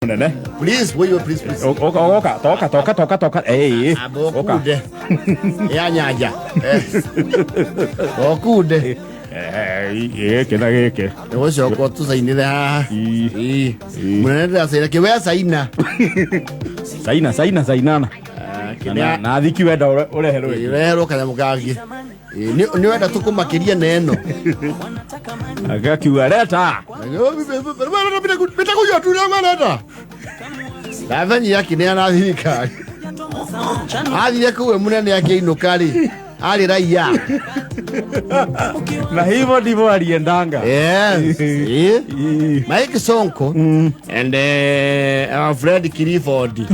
Nene. Please, will you please? Toka. Hey. Abokude. Ya nyaja. Okude. Kena geke. Ocio ko tu sainire ha. Munene asira ke wea saina. Sainana. Na thiki wenda ureherwe. Ireherwo kana mugangi. Ni wenda tukumakiria neno. Agakiwa leta. Bita kuyo tu na manata. Davanyi yake ni ana thirikari. Athire kuwe munene yake inukari. Ali raia. Na hivyo ndivyo aliendanga. Yes. Mike Sonko and Fred Clifford.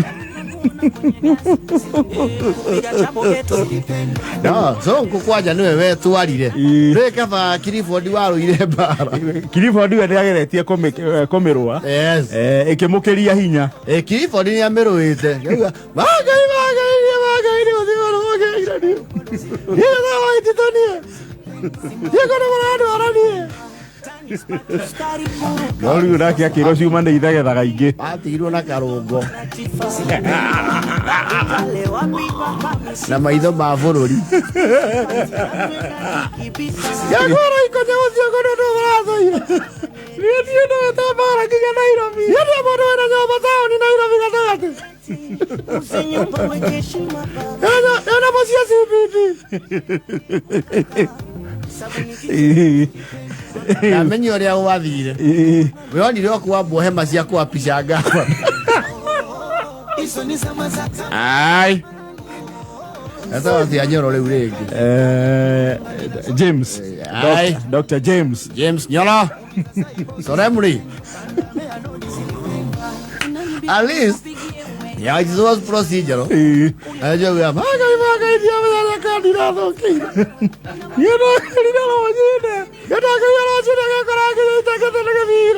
No, Sonko kwaja niwe wetu alire. Reka ba Clifford waruire bara. Clifford we ndiageretie komerwa. Yes. Ikimukiria hinya. Clifford ni ameruite. Magai ni uthiro. Yega wa ititania. Yega na marado arani. Nori uraki akiro ciuma nĩ ithegethaga ingĩ. Atigirwo na karungo. Na maitho ma bũrũri. Yagora ikonya ũthiũ kono ndo barathũire. Niĩ ndo tabara nginya Nairobi. Yende mũndũ wĩna nyũmba taũni Nairobi gatagatĩ. Yana mũciĩ CBD. Namenye ũrĩa wathire. Wĩonire okuwa bohema cia kwa picha ngaba. Ai. Asa wathi anyoro rĩu rĩngĩ. James. Dr. James Nyoro. Soremri. At least yeah, it was procedural. Ajo ya magai dia mera candidato aqui. Eu não queria não ajudar. Eu não queria não ajudar que caraca eu tô querendo vir.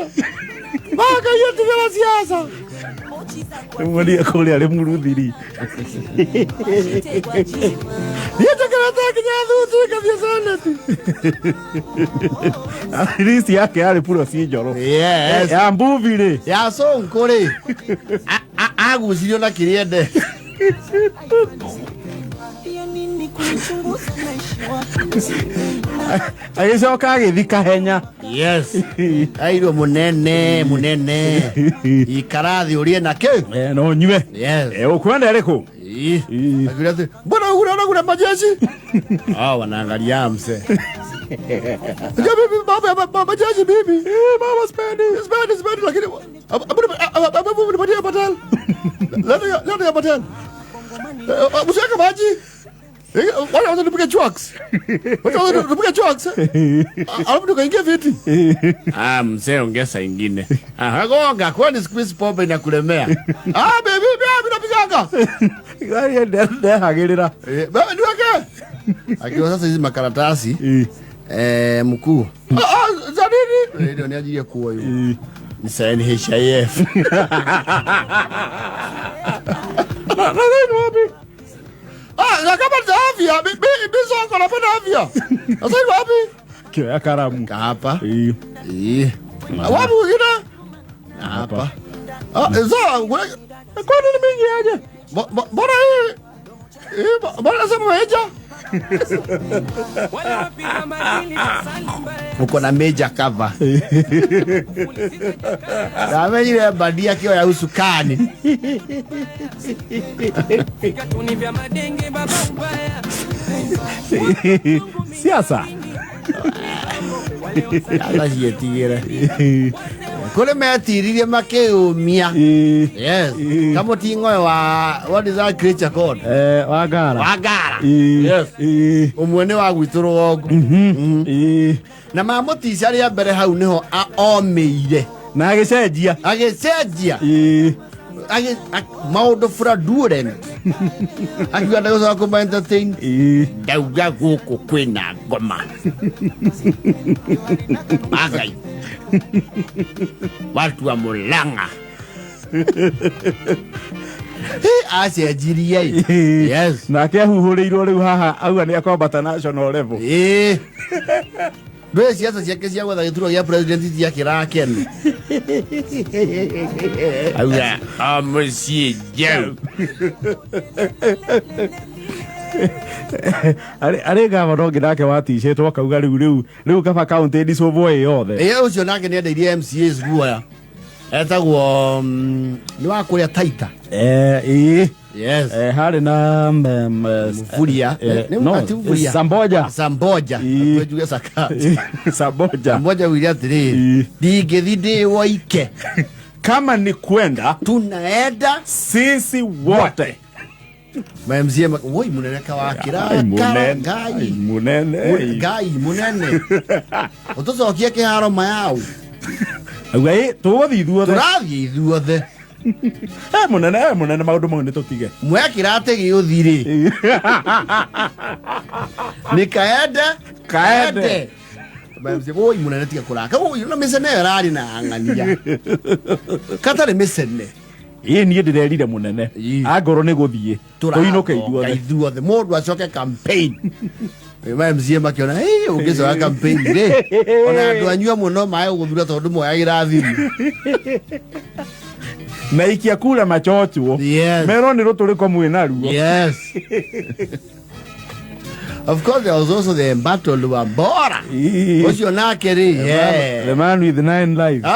Magai eu tive a siasa. Mwalia kule ale muruthiri. Dia takata kinyazu tu kabisa sana. Alisi yake ale puro sinjoro. Yes. Ya mbuvire. Ya Sonko ri. Agucirio na kiriende. Agicoka agithika henya. Yes. Airo munene. Ikarathi urie na ke. No nyue. Yes. Ukwenda riko. Agirate. Bwana ugura majeshi. Wanaangalia mse. Baba jaji bibi. Mama spendi lakini abu nipatie patal. Leta ya patal. Usaka maji. Wala unatupika chuaks. Unatupika chuaks. Alafu tukaingia viti. Mzee ongeza ingine. Hagonga kwani squeeze pombe inakulemea. Baby napiganga. Gari ndio hagirira. Baba niweke. Akiwa sasa hizi makaratasi. Mkuu. Za nini? Ndio niajiye kuwa hiyo. Ni saini HIF. Na nini wapi? Kama afya, Sonko anapenda afya. Sasa hivi wapi? Kwa karamu. Hapa. Wapi wengine? Hapa. Kwani ni mingi aje? Bora hii. Bora sema meja. Uko na meja cover. Namenye ile badia kio ya usukani. Siasa. Ala yetigera. Kule metiririe makeumia. Yes. Kama tingoyo wa what is that creature called? Wagara. Yes. Umwene wa gwituru wogu. Na mamoti ari ya mbere hau niho omeire. Na agicenjia. Maundu fraudulent. Akiwa ndagoza ko entertain. Dauga guku kwina ngoma. Magai. Watu wa Mulanga. Acenjirie. Yes. Nake ahuhuriirwo riu haha auga ni akombata national level. Ndwe siasa ciake cia gwetha gĩturwa gĩa president cia kĩrakene. Auga Monsieur Joe. Are gavana ũngĩ nake waticĩtwo akauga rĩu kaba county ndicũmbwo yothe. Ũcio nake nĩendeirie MCAs guoya. Etagwo nĩ wa kũrĩa Taita. Yes. Harĩ na Mufuria. Samboja. Tujuge Sakati. Samboja wiria atĩrĩrĩ. Ndingĩthi ndĩ woike. Kama ni kwenda tunaenda sisi wote. MCA woi munene kawakira ngai munene. Utucokie kĩharo mayau. Auga tũgũthiĩ ithuothe. Tũrathiĩ ithuothe. Munene maũndũ mau nĩ tũtige. Mwekĩra atĩ gĩũthirĩ. Nĩ kaende. MCA woi munene tiga kũraka. Woi na mĩcene ĩrarĩ na ng'ania. Katarĩ mĩcene. Niĩ ndĩrerire munene. Angorwo nĩ gũthiĩ. Tũinũke ithuothe. Mũndũ acoke campaign. MCA makiona ũngĩcoka campaign rĩ. Ona andũ anyua mũno maĩ gũthura tondũ moyagĩra thimu. Na ikia kura machochwo. Mero nĩ rũtũrĩko mwĩna ruo. Yes. Of course, there was also the battle Luambora. Ucio nake rĩ. The man with 9 lives. He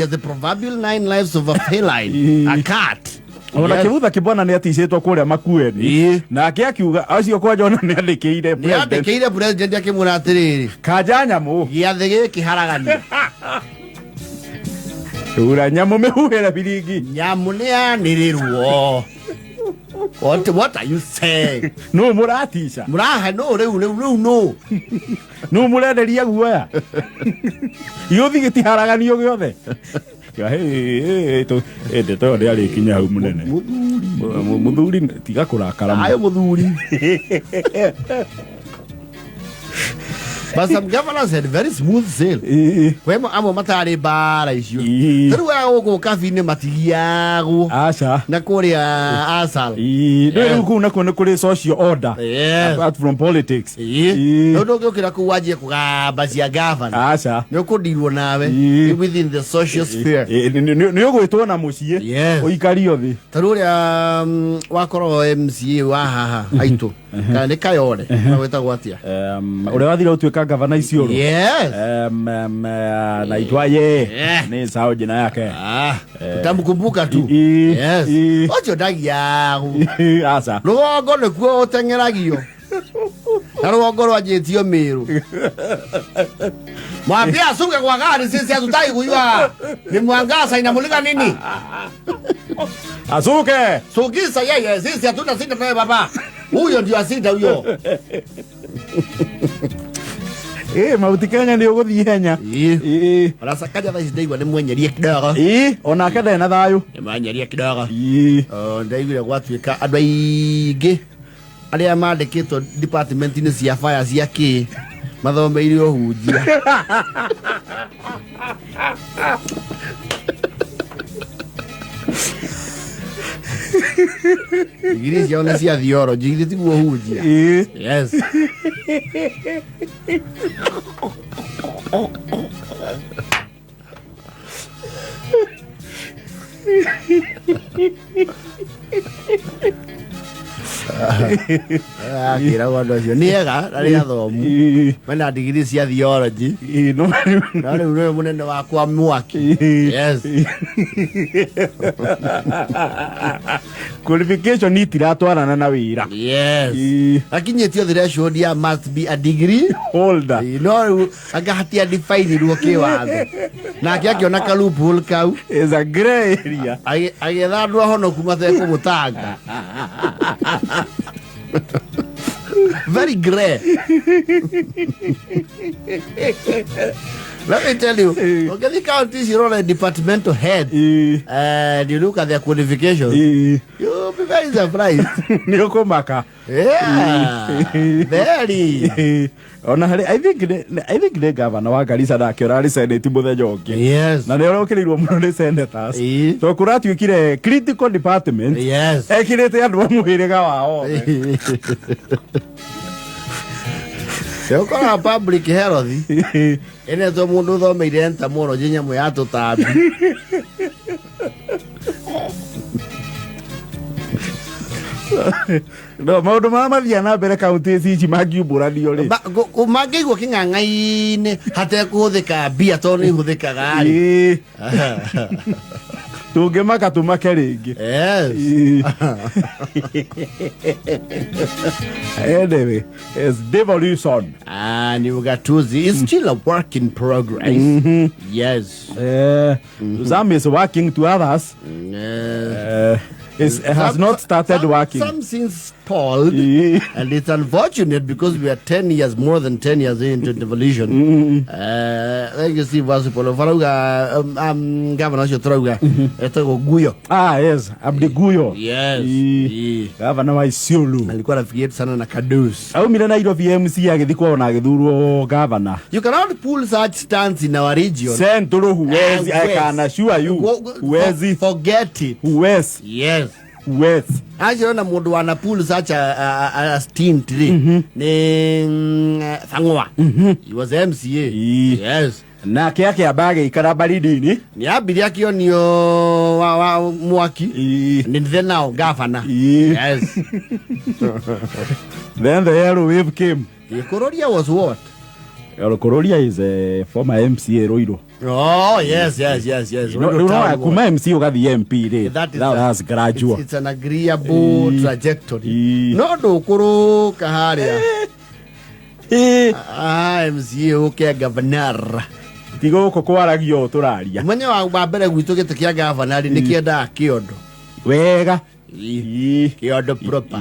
has the proverbial 9 lives of a feline. A cat. Ona Kĩbutha Kĩbwana nĩ aticĩtwo kũrĩa Makueni. Nake akiuga acio kwa John nĩ andĩkĩire president. Nĩ andĩkĩire president akĩmwĩra atĩrĩrĩ. Kanja nyamũ. Gĩathĩ gĩkĩ haragania. Ura nyamũ mĩhuhĩre biringi. Nyamũ nĩ yanĩrĩrwo. What are you saying? No muratisha. Murahe no rĩu no. No mũrenderia guoya. Yũthi gĩtiharaganio gĩothe. Ndeto nĩ arĩkinya hau munene. Mũthuri tiga kũrakara. Ayo mũthuri. But some governors had very smooth sail. Kwemo amo matari bara icio. Turu wa gũkũ kabi-inĩ matigiagwo. Aca. Na kũrĩa Asal. Rĩu kũu nakuo nĩ kũrĩ social order. Apart from politics. No ndũngĩũkĩra kũu wanjie kũgamba cia governor. Aca. Nĩ ũkũndirwo nawe. Within the social sphere. Nĩ ũgwĩtwo na mũciĩ. Ũikario thĩ. Turu ũrĩa wakorwo MCA wa haha haitũ. Kana nĩ Kayole. Na wĩtagwo atĩa? Ũrĩa wathire ũtuĩka gavana Isiolo. Yes. Naitwaye. Ni sao jina yake. Utamkumbuka tu. Yes. Ocho dagiagu. Asa. Rũgongo nĩkuo ũteng'eragio. Na rũgongo rwanjĩtio Mĩrũ. Mwambie asuke kwa gari, sisi hatutaki kujua ni Mwangasa inamulika nini. Asuke. Sugisa yeye, sisi hatuna sita naye baba. Huyo ndio asida huyo. Mauti Kenya nĩ ũgũthiĩ henya. Arasakaja thaa ici ndaigua nĩ mwenyerie kidogo. Onake ndarĩ na thayũ. Nĩ mwenyerie kidogo. Ndaiguire gwatuĩka andũ aingĩ arĩa mandĩkĩtwo department-inĩ cia fire cia kĩ mathomeire ũhunjia. Digiri ciao nĩ cia theology, igithĩ tiguo ũhunjia. Yes. Kira wando cio nĩ ega arĩ athomu mena digiri cia theology no rĩu mũnene wakwa Mwaki. Yes. Qualification itiratwarana na wĩra. Yes. Akinyĩtio threshold ya must be a degree holder. No agahatia define ruo kĩwatho nake akĩona ka loophole kau is a grey area. Agĩetha andũ ahonoku matekũmũtanga. Very grey. Let me tell you, okay, the counties you know, departmental head, and you look at their qualifications, you'll be very surprised. Yeah, very. I think the governor wa Garissa nake ũrarĩ senate mũthenya ũngĩ. Yes. Na nĩ ũrokĩrĩirwo mũno nĩ senators. To kũratuĩkire critical department. Yes. Ekĩrĩte andũ a mũhĩrĩga wao. Yo kora public health. Ene to mundu thomeire enta muno nyinya mu ya tutambi. No, maundu mama thiana mbere kaunti ici mangiumbũranio ri. Mangĩigwo kĩng'ang'ai-inĩ hatekũhũthĩka mbia tondũ nĩ ihũthĩkaga rĩ. Tũngĩmaka tũmake rĩngĩ. Yes. Anyway, it's devolution. And ugatuzi is still a work in progress. Yes. Some is working to others. It has not started working. Some since stalled, and it's unfortunate because we are 10 years, more than 10 years into devolution. Like you see, was Farauga, Governor Shotrauga, Guyo. Ah, yes, Abdi Guyo. Yes. Governor wa Isiolo. Alikuwa nafikiria sana na Kadus. Au mira Nairobi MC agithikwa na githurwo governor. You cannot pull such stance in our region. Central huwezi, I can assure you. Huwezi. Forget it. Huwezi. Yes. Wes ajona mundu wana pool such a stint today ni Thang'wa. He was MCA. Yes. Na yake abage ikara baridi ni abiri akionio wa Mwaki ni then now governor. Yes. Then the yellow wave came. Kororia was what? Kororia is a former MCA Roiro. Oh, yes. Kuma MC ugathi MP that's gradual. It's an agreeable trajectory. No do kuru kaharia. MCA okay governor. Tigo ko kwaragio turaria. Mwenye wa mbere gwitu gite kia governor ni kienda kiondo. Wega. Kiondo proper.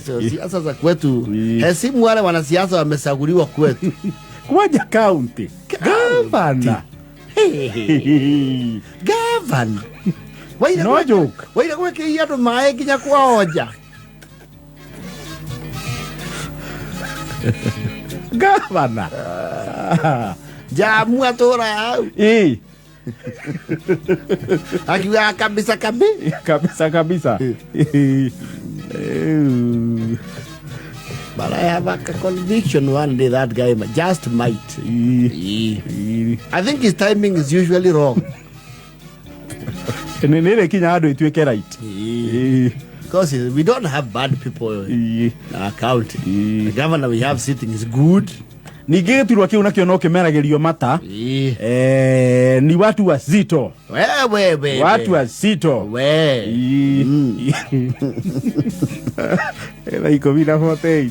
So siasa za kwetu. Hesimu wale wanasiasa wamesaguliwa kwetu. Kwaja county. Governor. Governor. No joke. Waira kweke yado mae kinya kwa oja. Governor. Jamu atora au. Akiwa kabisa. But I have a conviction one day that guy just might. I think his timing is usually wrong. Because we don't have bad people in our county. The governor we have sitting is good. Nigetirwa kiu nakio no kimeragerio mata ni watu wazito. We watu wazito we ila iko bila 48